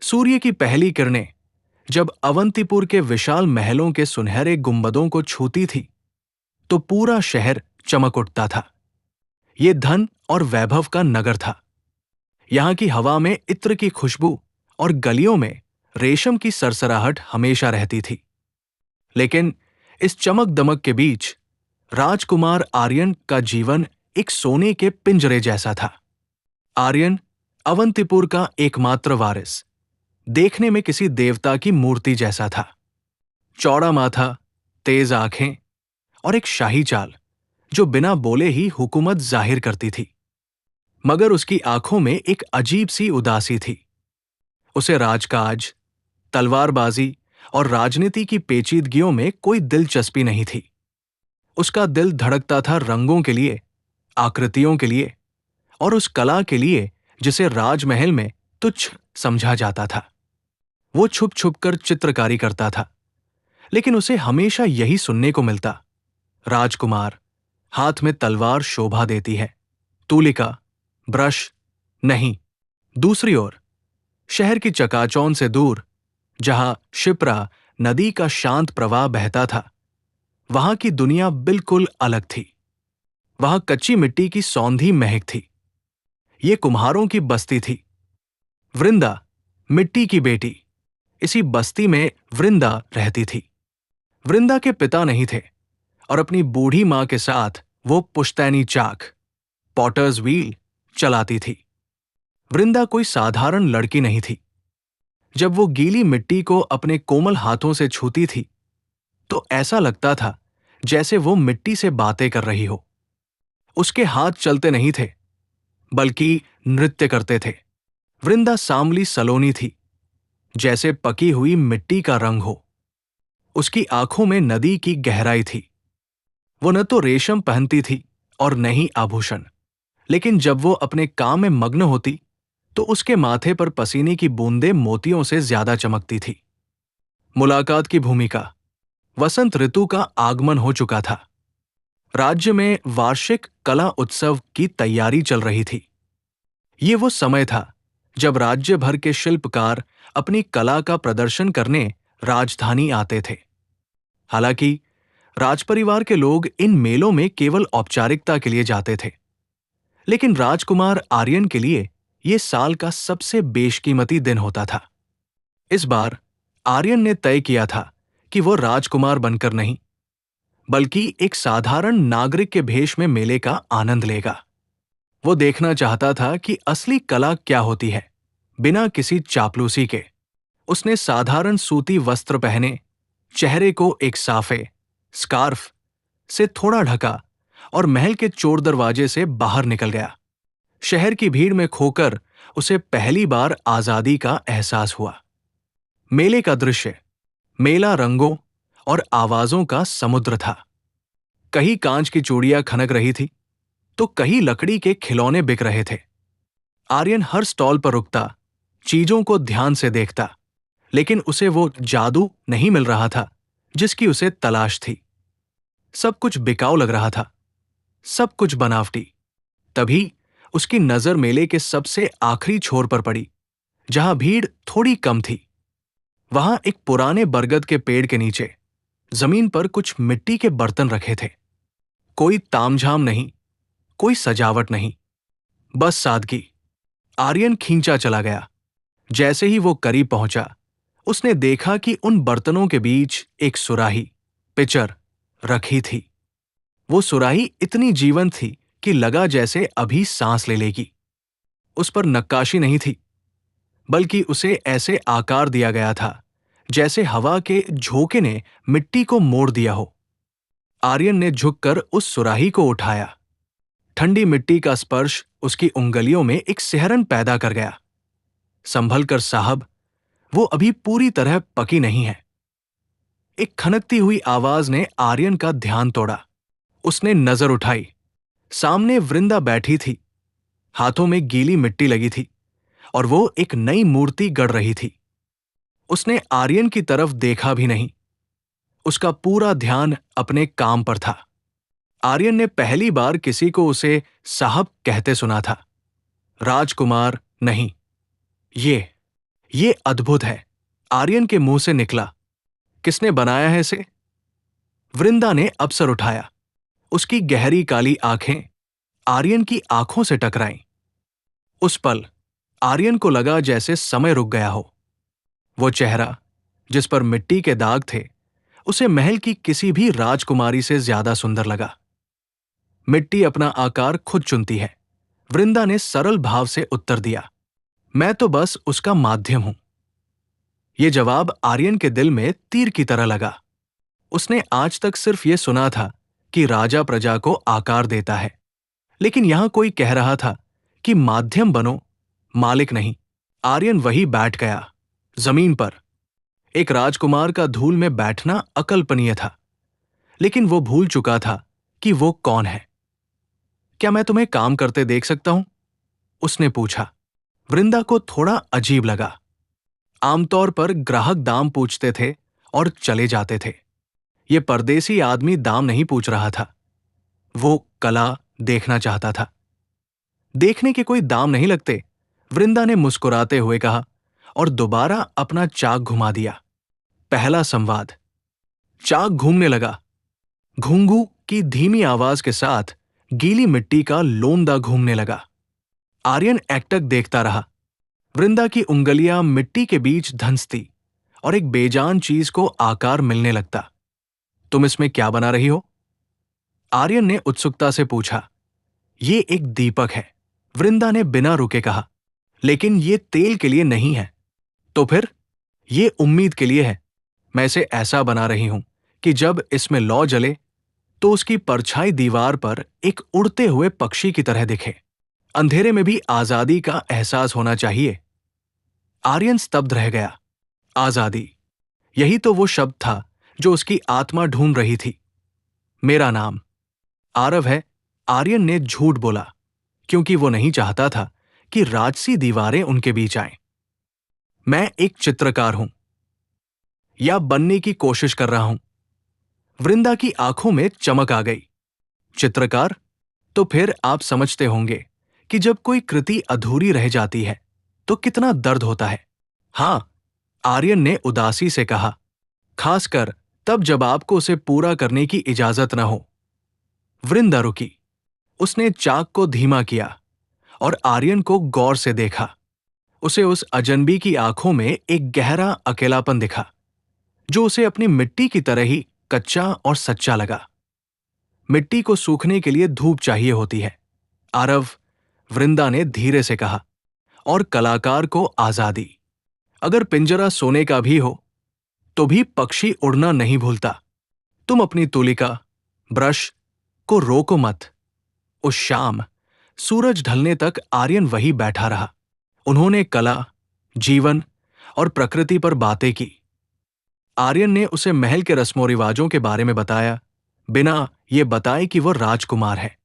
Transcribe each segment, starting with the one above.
सूर्य की पहली किरणें जब अवंतीपुर के विशाल महलों के सुनहरे गुंबदों को छूती थी तो पूरा शहर चमक उठता था। ये धन और वैभव का नगर था। यहां की हवा में इत्र की खुशबू और गलियों में रेशम की सरसराहट हमेशा रहती थी। लेकिन इस चमक दमक के बीच राजकुमार आर्यन का जीवन एक सोने के पिंजरे जैसा था। आर्यन अवंतीपुर का एकमात्र वारिस, देखने में किसी देवता की मूर्ति जैसा था। चौड़ा माथा, तेज आंखें और एक शाही चाल जो बिना बोले ही हुकूमत जाहिर करती थी। मगर उसकी आंखों में एक अजीब सी उदासी थी। उसे राजकाज, तलवारबाजी और राजनीति की पेचीदगियों में कोई दिलचस्पी नहीं थी। उसका दिल धड़कता था रंगों के लिए, आकृतियों के लिए और उस कला के लिए जिसे राजमहल में तुच्छ समझा जाता था। वो छुप छुप कर चित्रकारी करता था, लेकिन उसे हमेशा यही सुनने को मिलता, राजकुमार, हाथ में तलवार शोभा देती है, तूलिका, ब्रश नहीं। दूसरी ओर शहर की चकाचौंध से दूर, जहां शिप्रा नदी का शांत प्रवाह बहता था, वहां की दुनिया बिल्कुल अलग थी। वहां कच्ची मिट्टी की सौंधी महक थी। ये कुम्हारों की बस्ती थी। वृंदा, मिट्टी की बेटी, इसी बस्ती में वृंदा रहती थी। वृंदा के पिता नहीं थे और अपनी बूढ़ी मां के साथ वो पुश्तैनी चाक, पॉटर्स व्हील चलाती थी। वृंदा कोई साधारण लड़की नहीं थी। जब वो गीली मिट्टी को अपने कोमल हाथों से छूती थी तो ऐसा लगता था जैसे वो मिट्टी से बातें कर रही हो। उसके हाथ चलते नहीं थे, बल्कि नृत्य करते थे। वृंदा सांवली सलोनी थी, जैसे पकी हुई मिट्टी का रंग हो। उसकी आंखों में नदी की गहराई थी। वो न तो रेशम पहनती थी और न ही आभूषण, लेकिन जब वो अपने काम में मग्न होती तो उसके माथे पर पसीने की बूंदें मोतियों से ज्यादा चमकती थी। मुलाकात की भूमिका। वसंत ऋतु का आगमन हो चुका था। राज्य में वार्षिक कला उत्सव की तैयारी चल रही थी। ये वो समय था जब राज्य भर के शिल्पकार अपनी कला का प्रदर्शन करने राजधानी आते थे। हालांकि राजपरिवार के लोग इन मेलों में केवल औपचारिकता के लिए जाते थे, लेकिन राजकुमार आर्यन के लिए यह साल का सबसे बेशकीमती दिन होता था। इस बार आर्यन ने तय किया था कि वो राजकुमार बनकर नहीं, बल्कि एक साधारण नागरिक के भेष में मेले का आनंद लेगा। वो देखना चाहता था कि असली कला क्या होती है, बिना किसी चापलूसी के। उसने साधारण सूती वस्त्र पहने, चेहरे को एक साफे, स्कार्फ से थोड़ा ढका और महल के चोर दरवाजे से बाहर निकल गया। शहर की भीड़ में खोकर उसे पहली बार आजादी का एहसास हुआ। मेले का दृश्य, मेला रंगों और आवाजों का समुद्र था। कहीं कांच की चूड़ियां खनक रही थी तो कहीं लकड़ी के खिलौने बिक रहे थे। आर्यन हर स्टॉल पर रुकता, चीजों को ध्यान से देखता, लेकिन उसे वो जादू नहीं मिल रहा था जिसकी उसे तलाश थी। सब कुछ बिकाऊ लग रहा था, सब कुछ बनावटी। तभी उसकी नजर मेले के सबसे आखिरी छोर पर पड़ी, जहां भीड़ थोड़ी कम थी। वहां एक पुराने बरगद के पेड़ के नीचे जमीन पर कुछ मिट्टी के बर्तन रखे थे। कोई तामझाम नहीं, कोई सजावट नहीं, बस सादगी। आर्यन खींचा चला गया। जैसे ही वो करीब पहुंचा, उसने देखा कि उन बर्तनों के बीच एक सुराही, पिचर, रखी थी। वो सुराही इतनी जीवंत थी कि लगा जैसे अभी सांस ले लेगी। उस पर नक्काशी नहीं थी, बल्कि उसे ऐसे आकार दिया गया था जैसे हवा के झोंके ने मिट्टी को मोड़ दिया हो। आर्यन ने झुककर उस सुराही को उठाया। ठंडी मिट्टी का स्पर्श उसकी उंगलियों में एक सिहरन पैदा कर गया। संभल कर साहब, वो अभी पूरी तरह पकी नहीं है। एक खनकती हुई आवाज ने आर्यन का ध्यान तोड़ा। उसने नजर उठाई। सामने वृंदा बैठी थी। हाथों में गीली मिट्टी लगी थी और वो एक नई मूर्ति गढ़ रही थी। उसने आर्यन की तरफ देखा भी नहीं। उसका पूरा ध्यान अपने काम पर था। आर्यन ने पहली बार किसी को उसे साहब कहते सुना था। राजकुमार नहीं, ये ये अद्भुत है, आर्यन के मुंह से निकला। किसने बनाया है इसे? वृंदा ने अवसर उठाया। उसकी गहरी काली आंखें आर्यन की आंखों से टकराईं। उस पल आर्यन को लगा जैसे समय रुक गया हो। वो चेहरा जिस पर मिट्टी के दाग थे, उसे महल की किसी भी राजकुमारी से ज्यादा सुंदर लगा। मिट्टी अपना आकार खुद चुनती है, वृंदा ने सरल भाव से उत्तर दिया। मैं तो बस उसका माध्यम हूं। यह जवाब आर्यन के दिल में तीर की तरह लगा। उसने आज तक सिर्फ यह सुना था कि राजा प्रजा को आकार देता है, लेकिन यहां कोई कह रहा था कि माध्यम बनो, मालिक नहीं। आर्यन वही बैठ गया, जमीन पर। एक राजकुमार का धूल में बैठना अकल्पनीय था, लेकिन वो भूल चुका था कि वो कौन है। क्या मैं तुम्हें काम करते देख सकता हूं? उसने पूछा। वृंदा को थोड़ा अजीब लगा। आमतौर पर ग्राहक दाम पूछते थे और चले जाते थे। ये परदेसी आदमी दाम नहीं पूछ रहा था, वो कला देखना चाहता था। देखने के कोई दाम नहीं लगते, वृंदा ने मुस्कुराते हुए कहा और दोबारा अपना चाक घुमा दिया। पहला संवाद। चाक घूमने लगा। घुंघू की धीमी आवाज के साथ गीली मिट्टी का लोंदा घूमने लगा। आर्यन एकटक देखता रहा। वृंदा की उंगलियां मिट्टी के बीच धंसती और एक बेजान चीज को आकार मिलने लगता। तुम इसमें क्या बना रही हो? आर्यन ने उत्सुकता से पूछा। ये एक दीपक है, वृंदा ने बिना रुके कहा। लेकिन ये तेल के लिए नहीं है। तो फिर? ये उम्मीद के लिए है। मैं इसे ऐसा बना रही हूं कि जब इसमें लौ जले तो उसकी परछाई दीवार पर एक उड़ते हुए पक्षी की तरह दिखे। अंधेरे में भी आजादी का एहसास होना चाहिए। आर्यन स्तब्ध रह गया। आजादी, यही तो वो शब्द था जो उसकी आत्मा ढूंढ रही थी। मेरा नाम आरव है, आर्यन ने झूठ बोला, क्योंकि वो नहीं चाहता था कि राजसी दीवारें उनके बीच आएं। मैं एक चित्रकार हूं, या बनने की कोशिश कर रहा हूं। वृंदा की आंखों में चमक आ गई। चित्रकार? तो फिर आप समझते होंगे कि जब कोई कृति अधूरी रह जाती है तो कितना दर्द होता है। हां, आर्यन ने उदासी से कहा, खासकर तब जब आपको उसे पूरा करने की इजाजत न हो। वृंदा रुकी। उसने चाक को धीमा किया और आर्यन को गौर से देखा। उसे उस अजनबी की आंखों में एक गहरा अकेलापन दिखा, जो उसे अपनी मिट्टी की तरह ही कच्चा और सच्चा लगा। मिट्टी को सूखने के लिए धूप चाहिए होती है, आरव, वृंदा ने धीरे से कहा, और कलाकार को आजादी। अगर पिंजरा सोने का भी हो तो भी पक्षी उड़ना नहीं भूलता। तुम अपनी तुलिका, ब्रश को रोको मत। उस शाम सूरज ढलने तक आर्यन वही बैठा रहा। उन्होंने कला, जीवन और प्रकृति पर बातें की। आर्यन ने उसे महल के रस्मों रिवाजों के बारे में बताया, बिना ये बताए कि वो राजकुमार है।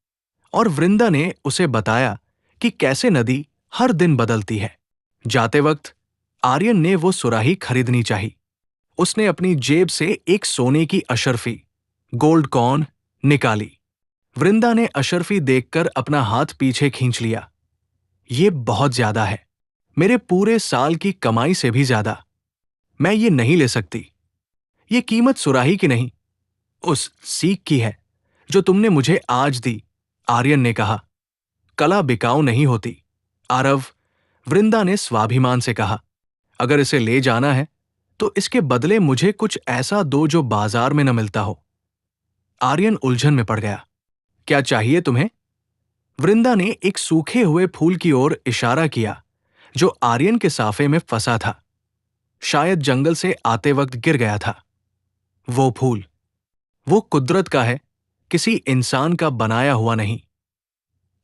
और वृंदा ने उसे बताया कि कैसे नदी हर दिन बदलती है। जाते वक्त आर्यन ने वो सुराही खरीदनी चाहिए। उसने अपनी जेब से एक सोने की अशर्फी, गोल्ड कॉइन, निकाली। वृंदा ने अशर्फी देखकर अपना हाथ पीछे खींच लिया। ये बहुत ज्यादा है, मेरे पूरे साल की कमाई से भी ज्यादा। मैं ये नहीं ले सकती। ये कीमत सुराही की नहीं, उस सीख की है जो तुमने मुझे आज दी, आर्यन ने कहा। कला बिकाऊ नहीं होती, आरव, वृंदा ने स्वाभिमान से कहा। अगर इसे ले जाना है तो इसके बदले मुझे कुछ ऐसा दो जो बाजार में न मिलता हो। आर्यन उलझन में पड़ गया। क्या चाहिए तुम्हें? वृंदा ने एक सूखे हुए फूल की ओर इशारा किया जो आर्यन के साफे में फंसा था। शायद जंगल से आते वक्त गिर गया था। वो फूल, वो कुदरत का है, किसी इंसान का बनाया हुआ नहीं।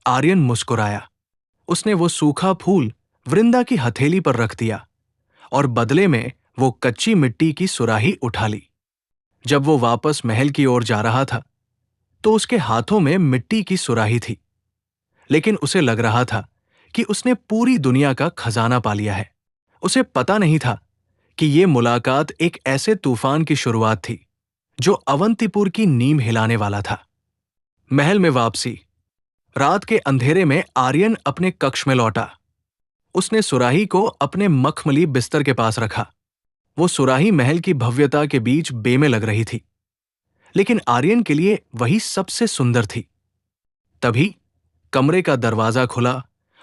आर्यन मुस्कुराया। उसने वो सूखा फूल वृंदा की हथेली पर रख दिया और बदले में वो कच्ची मिट्टी की सुराही उठा ली। जब वो वापस महल की ओर जा रहा था तो उसके हाथों में मिट्टी की सुराही थी, लेकिन उसे लग रहा था कि उसने पूरी दुनिया का खजाना पा लिया है। उसे पता नहीं था कि ये मुलाकात एक ऐसे तूफान की शुरुआत थी जो अवंतीपुर की नींव हिलाने वाला था। महल में वापसी। रात के अंधेरे में आर्यन अपने कक्ष में लौटा। उसने सुराही को अपने मखमली बिस्तर के पास रखा। वो सुराही महल की भव्यता के बीच बेमें लग रही थी, लेकिन आर्यन के लिए वही सबसे सुंदर थी। तभी कमरे का दरवाजा खुला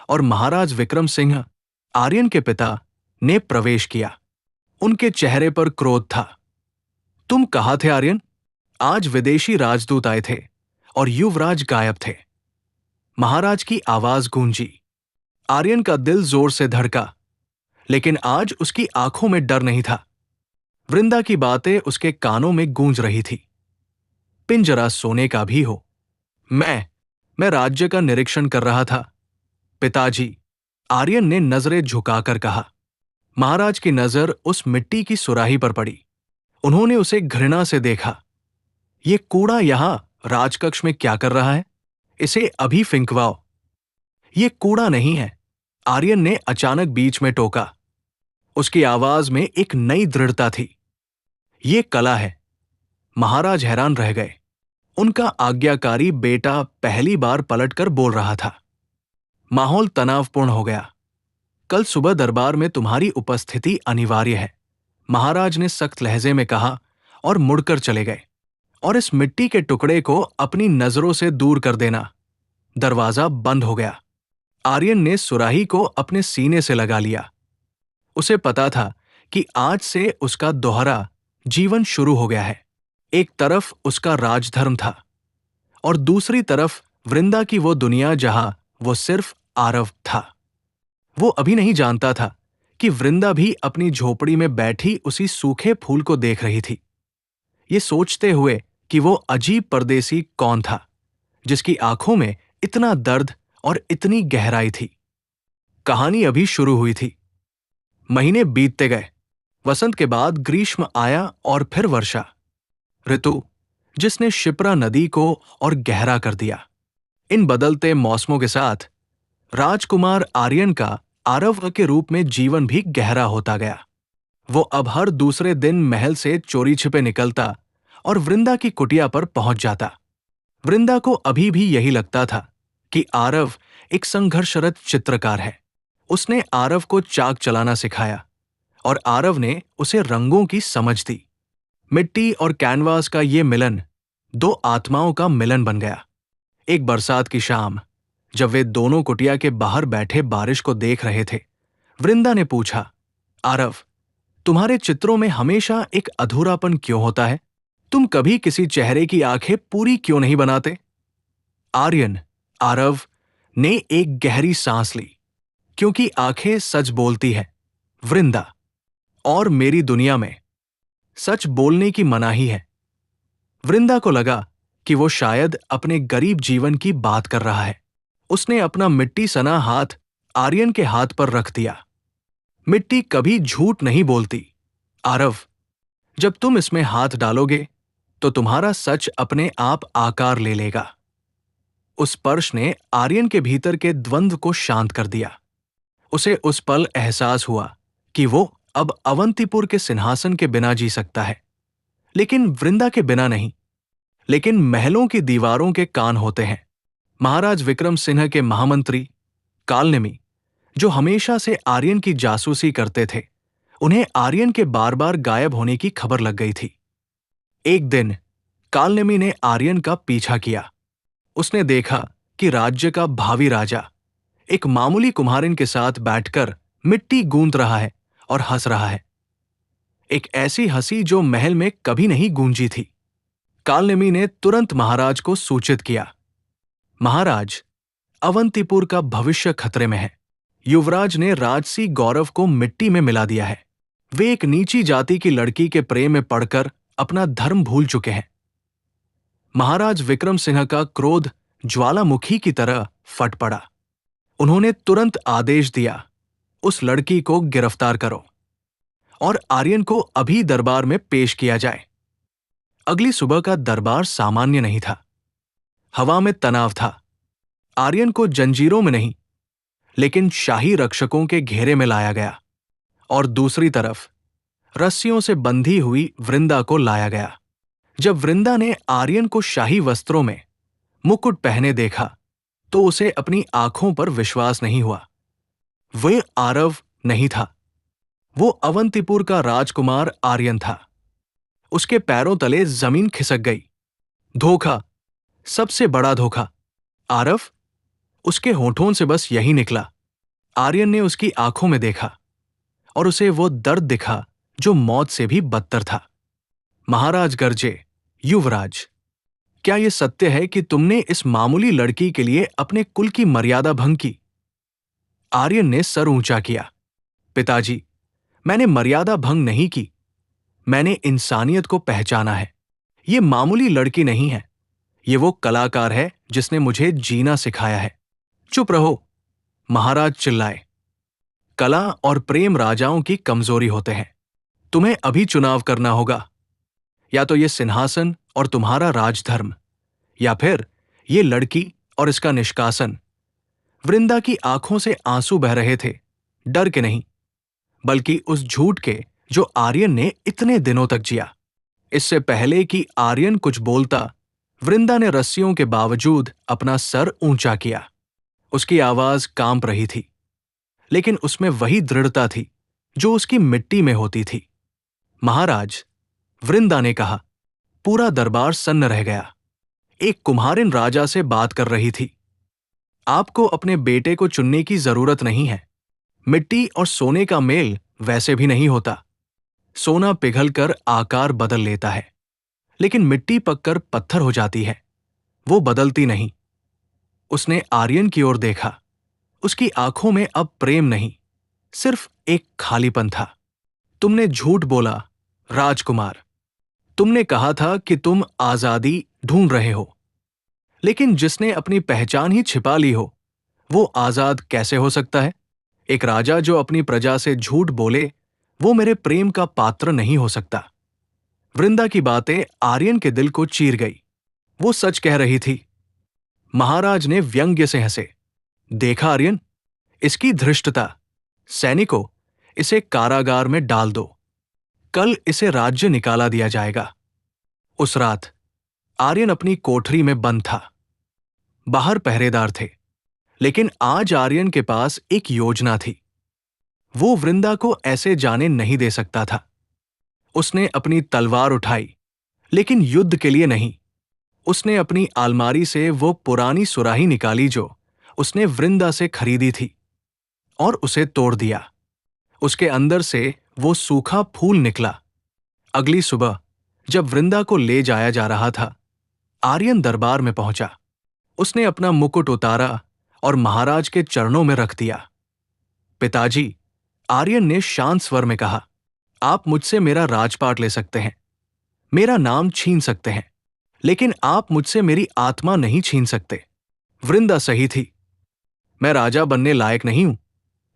और महाराज विक्रम सिंह, आर्यन के पिता, ने प्रवेश किया। उनके चेहरे पर क्रोध था। तुम कहाँ थे आर्यन? आज विदेशी राजदूत आए थे और युवराज गायब थे। महाराज की आवाज गूंजी। आर्यन का दिल जोर से धड़का, लेकिन आज उसकी आंखों में डर नहीं था। वृंदा की बातें उसके कानों में गूंज रही थी। पिंजरा सोने का भी हो। मैं राज्य का निरीक्षण कर रहा था पिताजी, आर्यन ने नजरें झुकाकर कहा। महाराज की नजर उस मिट्टी की सुराही पर पड़ी। उन्होंने उसे घृणा से देखा। ये कूड़ा यहां राजकक्ष में क्या कर रहा है? इसे अभी फिंकवाओ। ये कूड़ा नहीं है, आर्यन ने अचानक बीच में टोका। उसकी आवाज में एक नई दृढ़ता थी। ये कला है। महाराज हैरान रह गए। उनका आज्ञाकारी बेटा पहली बार पलटकर बोल रहा था। माहौल तनावपूर्ण हो गया। कल सुबह दरबार में तुम्हारी उपस्थिति अनिवार्य है, महाराज ने सख्त लहजे में कहा और मुड़कर चले गए। और इस मिट्टी के टुकड़े को अपनी नजरों से दूर कर देना। दरवाजा बंद हो गया। आर्यन ने सुराही को अपने सीने से लगा लिया। उसे पता था कि आज से उसका दोहरा जीवन शुरू हो गया है। एक तरफ उसका राजधर्म था और दूसरी तरफ वृंदा की वो दुनिया जहां वो सिर्फ आरव था। वो अभी नहीं जानता था कि वृंदा भी अपनी झोपड़ी में बैठी उसी सूखे फूल को देख रही थी, ये सोचते हुए कि वो अजीब परदेसी कौन था जिसकी आंखों में इतना दर्द और इतनी गहराई थी। कहानी अभी शुरू हुई थी। महीने बीतते गए। वसंत के बाद ग्रीष्म आया और फिर वर्षा ऋतु, जिसने शिप्रा नदी को और गहरा कर दिया। इन बदलते मौसमों के साथ राजकुमार आर्यन का आरव के रूप में जीवन भी गहरा होता गया। वो अब हर दूसरे दिन महल से चोरी छिपे निकलता और वृंदा की कुटिया पर पहुंच जाता। वृंदा को अभी भी यही लगता था कि आरव एक संघर्षरत चित्रकार है। उसने आरव को चाक चलाना सिखाया और आरव ने उसे रंगों की समझ दी। मिट्टी और कैनवास का ये मिलन दो आत्माओं का मिलन बन गया। एक बरसात की शाम, जब वे दोनों कुटिया के बाहर बैठे बारिश को देख रहे थे, वृंदा ने पूछा, आरव, तुम्हारे चित्रों में हमेशा एक अधूरापन क्यों होता है? तुम कभी किसी चेहरे की आंखें पूरी क्यों नहीं बनाते? आर्यन, आरव ने एक गहरी सांस ली। क्योंकि आंखें सच बोलती हैं, वृंदा, और मेरी दुनिया में सच बोलने की मनाही है। वृंदा को लगा कि वो शायद अपने गरीब जीवन की बात कर रहा है। उसने अपना मिट्टी सना हाथ आर्यन के हाथ पर रख दिया। मिट्टी कभी झूठ नहीं बोलती, आरव। जब तुम इसमें हाथ डालोगे तो तुम्हारा सच अपने आप आकार ले लेगा। उस स्पर्श ने आर्यन के भीतर के द्वंद्व को शांत कर दिया। उसे उस पल एहसास हुआ कि वो अब अवंतीपुर के सिंहासन के बिना जी सकता है, लेकिन वृंदा के बिना नहीं। लेकिन महलों की दीवारों के कान होते हैं। महाराज विक्रम सिंह के महामंत्री कालनेमी, जो हमेशा से आर्यन की जासूसी करते थे, उन्हें आर्यन के बार बार गायब होने की खबर लग गई थी। एक दिन कालनेमी ने आर्यन का पीछा किया। उसने देखा कि राज्य का भावी राजा एक मामूली कुम्हारिन के साथ बैठकर मिट्टी गूंथ रहा है और हंस रहा है। एक ऐसी हंसी जो महल में कभी नहीं गूंजी थी। कालनेमी ने तुरंत महाराज को सूचित किया, महाराज, अवंतीपुर का भविष्य खतरे में है। युवराज ने राजसी गौरव को मिट्टी में मिला दिया है। वे एक नीची जाति की लड़की के प्रेम में पड़कर अपना धर्म भूल चुके हैं। महाराज विक्रम सिंह का क्रोध ज्वालामुखी की तरह फट पड़ा। उन्होंने तुरंत आदेश दिया, उस लड़की को गिरफ्तार करो और आर्यन को अभी दरबार में पेश किया जाए। अगली सुबह का दरबार सामान्य नहीं था। हवा में तनाव था। आर्यन को जंजीरों में नहीं, लेकिन शाही रक्षकों के घेरे में लाया गया और दूसरी तरफ रस्सियों से बंधी हुई वृंदा को लाया गया। जब वृंदा ने आर्यन को शाही वस्त्रों में मुकुट पहने देखा तो उसे अपनी आंखों पर विश्वास नहीं हुआ। वह आरव नहीं था, वो अवंतीपुर का राजकुमार आर्यन था। उसके पैरों तले जमीन खिसक गई। धोखा, सबसे बड़ा धोखा। आरव, उसके होठों से बस यही निकला। आर्यन ने उसकी आंखों में देखा और उसे वो दर्द दिखा जो मौत से भी बदतर था। महाराज गरजे, युवराज, क्या यह सत्य है कि तुमने इस मामूली लड़की के लिए अपने कुल की मर्यादा भंग की? आर्यन ने सर ऊंचा किया। पिताजी, मैंने मर्यादा भंग नहीं की, मैंने इंसानियत को पहचाना है। ये मामूली लड़की नहीं है, ये वो कलाकार है जिसने मुझे जीना सिखाया है। चुप रहो, महाराज चिल्लाए। कला और प्रेम राजाओं की कमजोरी होते हैं। तुम्हें अभी चुनाव करना होगा, या तो ये सिंहासन और तुम्हारा राजधर्म, या फिर ये लड़की और इसका निष्कासन। वृंदा की आंखों से आंसू बह रहे थे, डर के नहीं, बल्कि उस झूठ के जो आर्यन ने इतने दिनों तक जिया। इससे पहले कि आर्यन कुछ बोलता, वृंदा ने रस्सियों के बावजूद अपना सर ऊंचा किया। उसकी आवाज कांप रही थी, लेकिन उसमें वही दृढ़ता थी जो उसकी मिट्टी में होती थी। महाराज, वृंदा ने कहा। पूरा दरबार सन्न रह गया। एक कुम्हारिन राजा से बात कर रही थी। आपको अपने बेटे को चुनने की जरूरत नहीं है। मिट्टी और सोने का मेल वैसे भी नहीं होता। सोना पिघलकर आकार बदल लेता है, लेकिन मिट्टी पककर पत्थर हो जाती है, वो बदलती नहीं। उसने आर्यन की ओर देखा। उसकी आंखों में अब प्रेम नहीं, सिर्फ एक खालीपन था। तुमने झूठ बोला, राजकुमार। तुमने कहा था कि तुम आजादी ढूंढ रहे हो, लेकिन जिसने अपनी पहचान ही छिपा ली हो, वो आजाद कैसे हो सकता है? एक राजा जो अपनी प्रजा से झूठ बोले, वो मेरे प्रेम का पात्र नहीं हो सकता। वृंदा की बातें आर्यन के दिल को चीर गई। वो सच कह रही थी। महाराज ने व्यंग्य से हंसे। देखा आर्यन, इसकी धृष्टता। सैनिकों, इसे कारागार में डाल दो। कल इसे राज्य निकाला दिया जाएगा। उस रात आर्यन अपनी कोठरी में बंद था। बाहर पहरेदार थे, लेकिन आज आर्यन के पास एक योजना थी। वो वृंदा को ऐसे जाने नहीं दे सकता था। उसने अपनी तलवार उठाई, लेकिन युद्ध के लिए नहीं। उसने अपनी अलमारी से वो पुरानी सुराही निकाली जो उसने वृंदा से खरीदी थी, और उसे तोड़ दिया। उसके अंदर से वो सूखा फूल निकला। अगली सुबह जब वृंदा को ले जाया जा रहा था, आर्यन दरबार में पहुंचा। उसने अपना मुकुट उतारा और महाराज के चरणों में रख दिया। पिताजी, आर्यन ने शांत स्वर में कहा, आप मुझसे मेरा राजपाट ले सकते हैं, मेरा नाम छीन सकते हैं, लेकिन आप मुझसे मेरी आत्मा नहीं छीन सकते। वृंदा सही थी। मैं राजा बनने लायक नहीं हूं,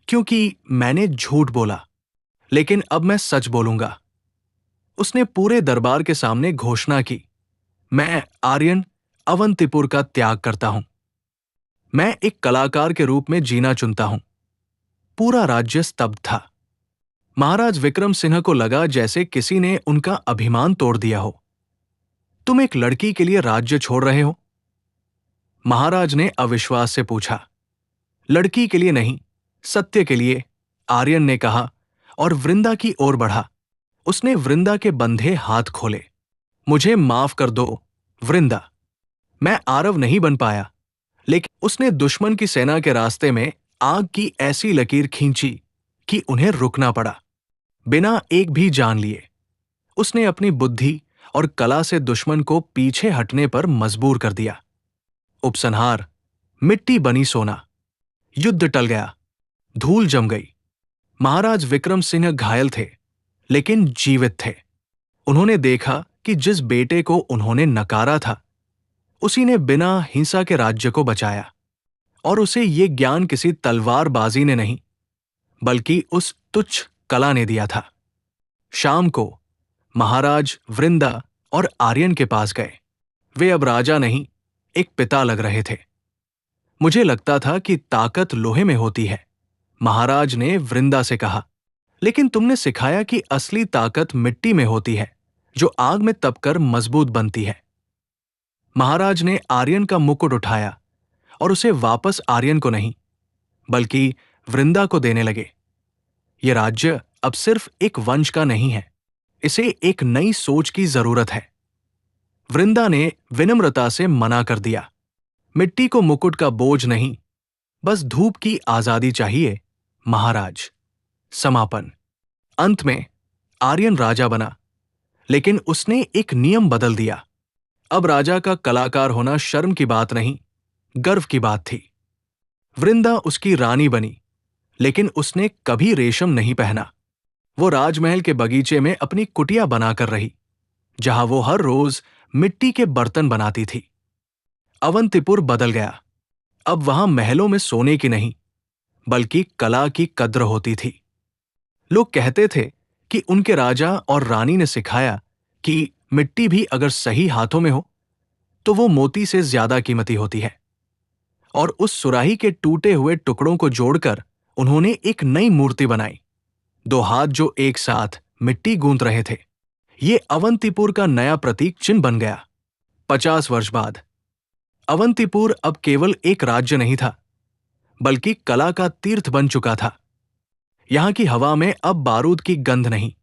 क्योंकि मैंने झूठ बोला, लेकिन अब मैं सच बोलूंगा। उसने पूरे दरबार के सामने घोषणा की, मैं आर्यन अवंतीपुर का त्याग करता हूं। मैं एक कलाकार के रूप में जीना चुनता हूं। पूरा राज्य स्तब्ध था। महाराज विक्रम सिंह को लगा जैसे किसी ने उनका अभिमान तोड़ दिया हो। तुम एक लड़की के लिए राज्य छोड़ रहे हो? महाराज ने अविश्वास से पूछा। लड़की के लिए नहीं, सत्य के लिए, आर्यन ने कहा और वृंदा की ओर बढ़ा। उसने वृंदा के बंधे हाथ खोले। मुझे माफ कर दो, वृंदा। मैं आरव नहीं बन पाया, लेकिन उसने दुश्मन की सेना के रास्ते में आग की ऐसी लकीर खींची कि उन्हें रुकना पड़ा, बिना एक भी जान लिए। उसने अपनी बुद्धि और कला से दुश्मन को पीछे हटने पर मजबूर कर दिया। उपसंहार, मिट्टी बनी सोना। युद्ध टल गया, धूल जम गई। महाराज विक्रम सिंह घायल थे, लेकिन जीवित थे। उन्होंने देखा कि जिस बेटे को उन्होंने नकारा था, उसी ने बिना हिंसा के राज्य को बचाया, और उसे ये ज्ञान किसी तलवारबाजी ने नहीं, बल्कि उस तुच्छ कला ने दिया था। शाम को महाराज वृंदा और आर्यन के पास गए। वे अब राजा नहीं, एक पिता लग रहे थे। मुझे लगता था कि ताकत लोहे में होती है, महाराज ने वृंदा से कहा, लेकिन तुमने सिखाया कि असली ताकत मिट्टी में होती है, जो आग में तपकर मजबूत बनती है। महाराज ने आर्यन का मुकुट उठाया और उसे वापस आर्यन को नहीं, बल्कि वृंदा को देने लगे। ये राज्य अब सिर्फ एक वंश का नहीं है, इसे एक नई सोच की जरूरत है। वृंदा ने विनम्रता से मना कर दिया। मिट्टी को मुकुट का बोझ नहीं, बस धूप की आजादी चाहिए, महाराज। समापन। अंत में आर्यन राजा बना, लेकिन उसने एक नियम बदल दिया। अब राजा का कलाकार होना शर्म की बात नहीं, गर्व की बात थी। वृंदा उसकी रानी बनी, लेकिन उसने कभी रेशम नहीं पहना। वो राजमहल के बगीचे में अपनी कुटिया बनाकर रही, जहां वो हर रोज मिट्टी के बर्तन बनाती थी। अवंतीपुर बदल गया। अब वहां महलों में सोने की नहीं, बल्कि कला की कद्र होती थी। लोग कहते थे कि उनके राजा और रानी ने सिखाया कि मिट्टी भी अगर सही हाथों में हो तो वो मोती से ज्यादा कीमती होती है। और उस सुराही के टूटे हुए टुकड़ों को जोड़कर उन्होंने एक नई मूर्ति बनाई, दो हाथ जो एक साथ मिट्टी गूंथ रहे थे। ये अवंतीपुर का नया प्रतीक चिन्ह बन गया। 50 वर्ष बाद अवंतीपुर अब केवल एक राज्य नहीं था, बल्कि कला का तीर्थ बन चुका था। यहां की हवा में अब बारूद की गंध नहीं,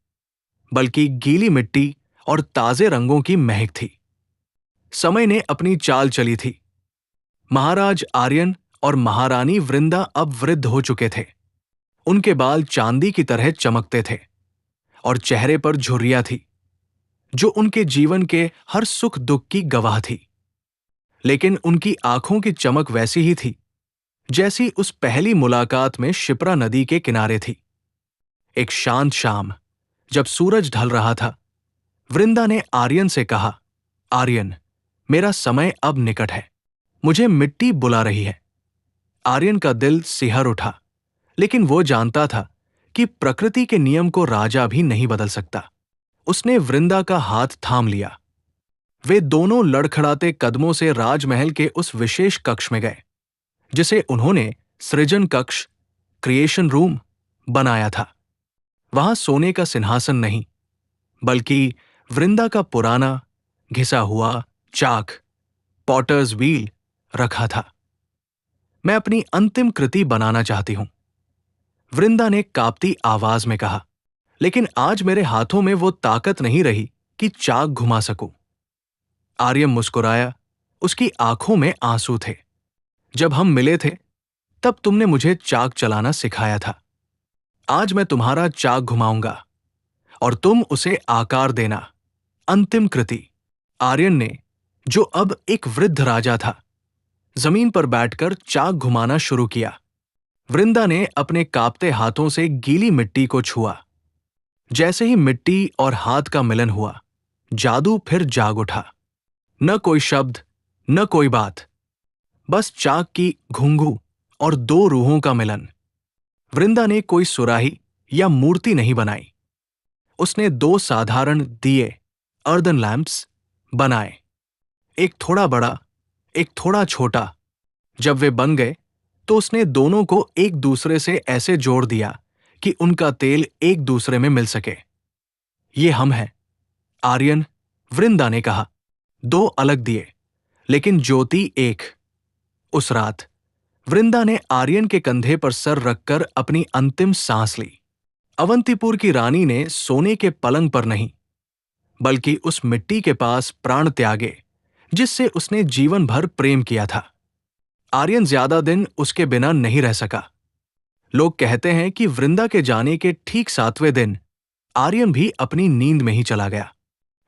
बल्कि गीली मिट्टी और ताजे रंगों की महक थी। समय ने अपनी चाल चली थी। महाराज आर्यन और महारानी वृंदा अब वृद्ध हो चुके थे। उनके बाल चांदी की तरह चमकते थे और चेहरे पर झुर्रियां थी, जो उनके जीवन के हर सुख दुख की गवाह थी। लेकिन उनकी आंखों की चमक वैसी ही थी जैसी उस पहली मुलाकात में शिप्रा नदी के किनारे थी। एक शांत शाम, जब सूरज ढल रहा था, वृंदा ने आर्यन से कहा, आर्यन, मेरा समय अब निकट है, मुझे मिट्टी बुला रही है। आर्यन का दिल सिहर उठा, लेकिन वो जानता था कि प्रकृति के नियम को राजा भी नहीं बदल सकता। उसने वृंदा का हाथ थाम लिया। वे दोनों लड़खड़ाते कदमों से राजमहल के उस विशेष कक्ष में गए, जिसे उन्होंने सृजन कक्ष, क्रिएशन रूम बनाया था। वहां सोने का सिंहासन नहीं, बल्कि वृंदा का पुराना घिसा हुआ चाक, पॉटर्स व्हील रखा था। मैं अपनी अंतिम कृति बनाना चाहती हूं, वृंदा ने कांपती आवाज में कहा, लेकिन आज मेरे हाथों में वो ताकत नहीं रही कि चाक घुमा सकूं। आर्यन मुस्कुराया, उसकी आंखों में आंसू थे। जब हम मिले थे, तब तुमने मुझे चाक चलाना सिखाया था। आज मैं तुम्हारा चाक घुमाऊंगा और तुम उसे आकार देना। अंतिम कृति। आर्यन ने, जो अब एक वृद्ध राजा था, जमीन पर बैठकर चाक घुमाना शुरू किया। वृंदा ने अपने कांपते हाथों से गीली मिट्टी को छुआ। जैसे ही मिट्टी और हाथ का मिलन हुआ, जादू फिर जाग उठा। न कोई शब्द, न कोई बात, बस चाक की घुंघू और दो रूहों का मिलन। वृंदा ने कोई सुराही या मूर्ति नहीं बनाई। उसने दो साधारण दिए, अर्दन लैंप्स, बनाए, एक थोड़ा बड़ा, एक थोड़ा छोटा। जब वे बन गए, तो उसने दोनों को एक दूसरे से ऐसे जोड़ दिया कि उनका तेल एक दूसरे में मिल सके। ये हम हैं, आर्यन, वृंदा ने कहा। दो अलग दिए, लेकिन ज्योति एक। उस रात वृंदा ने आर्यन के कंधे पर सर रखकर अपनी अंतिम सांस ली। अवंतीपुर की रानी ने सोने के पलंग पर नहीं, बल्कि उस मिट्टी के पास प्राण त्यागे जिससे उसने जीवन भर प्रेम किया था। आर्यन ज्यादा दिन उसके बिना नहीं रह सका। लोग कहते हैं कि वृंदा के जाने के ठीक 7वें दिन आर्यन भी अपनी नींद में ही चला गया।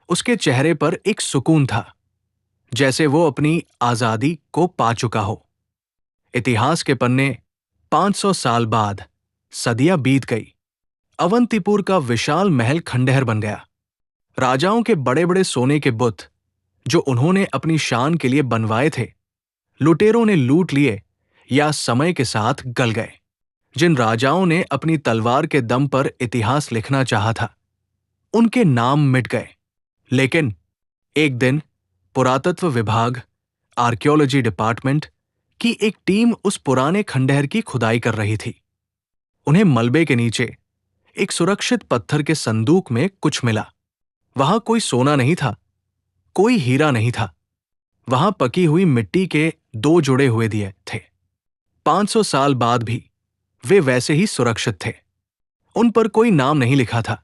उसके चेहरे पर एक सुकून था, जैसे वो अपनी आजादी को पा चुका हो। इतिहास के पन्ने 500 साल बाद, सदियां बीत गई। अवंतीपुर का विशाल महल खंडहर बन गया। राजाओं के बड़े बड़े सोने के बुत, जो उन्होंने अपनी शान के लिए बनवाए थे, लुटेरों ने लूट लिए या समय के साथ गल गए। जिन राजाओं ने अपनी तलवार के दम पर इतिहास लिखना चाहा था, उनके नाम मिट गए। लेकिन एक दिन पुरातत्व विभाग, आर्कियोलॉजी डिपार्टमेंट की एक टीम उस पुराने खंडहर की खुदाई कर रही थी। उन्हें मलबे के नीचे एक सुरक्षित पत्थर के संदूक में कुछ मिला। वहां कोई सोना नहीं था, कोई हीरा नहीं था। वहां पकी हुई मिट्टी के दो जुड़े हुए दिए थे। 500 साल बाद भी वे वैसे ही सुरक्षित थे। उन पर कोई नाम नहीं लिखा था,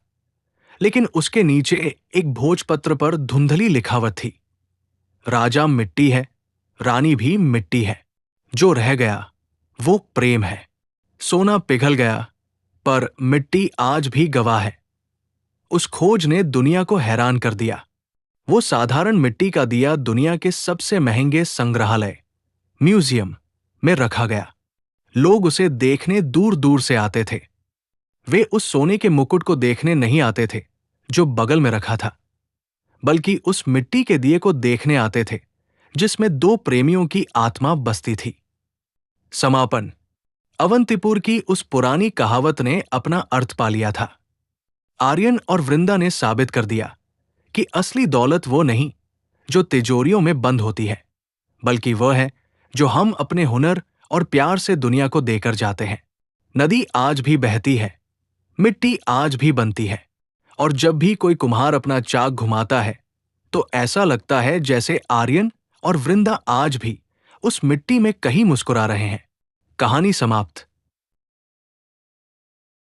लेकिन उसके नीचे एक भोजपत्र पर धुंधली लिखावट थी। राजा मिट्टी है, रानी भी मिट्टी है। जो रह गया वो प्रेम है। सोना पिघल गया, पर मिट्टी आज भी गवाह है। उस खोज ने दुनिया को हैरान कर दिया। वो साधारण मिट्टी का दिया दुनिया के सबसे महंगे संग्रहालय, म्यूजियम में रखा गया। लोग उसे देखने दूर दूर से आते थे। वे उस सोने के मुकुट को देखने नहीं आते थे जो बगल में रखा था, बल्कि उस मिट्टी के दिए को देखने आते थे जिसमें दो प्रेमियों की आत्मा बसती थी। समापन। अवंतीपुर की उस पुरानी कहावत ने अपना अर्थ पा लिया था। आर्यन और वृंदा ने साबित कर दिया कि असली दौलत वो नहीं जो तिजोरियों में बंद होती है, बल्कि वह है जो हम अपने हुनर और प्यार से दुनिया को देकर जाते हैं। नदी आज भी बहती है, मिट्टी आज भी बनती है, और जब भी कोई कुम्हार अपना चाक घुमाता है तो ऐसा लगता है जैसे आर्यन और वृंदा आज भी उस मिट्टी में कहीं मुस्कुरा रहे हैं। कहानी समाप्त।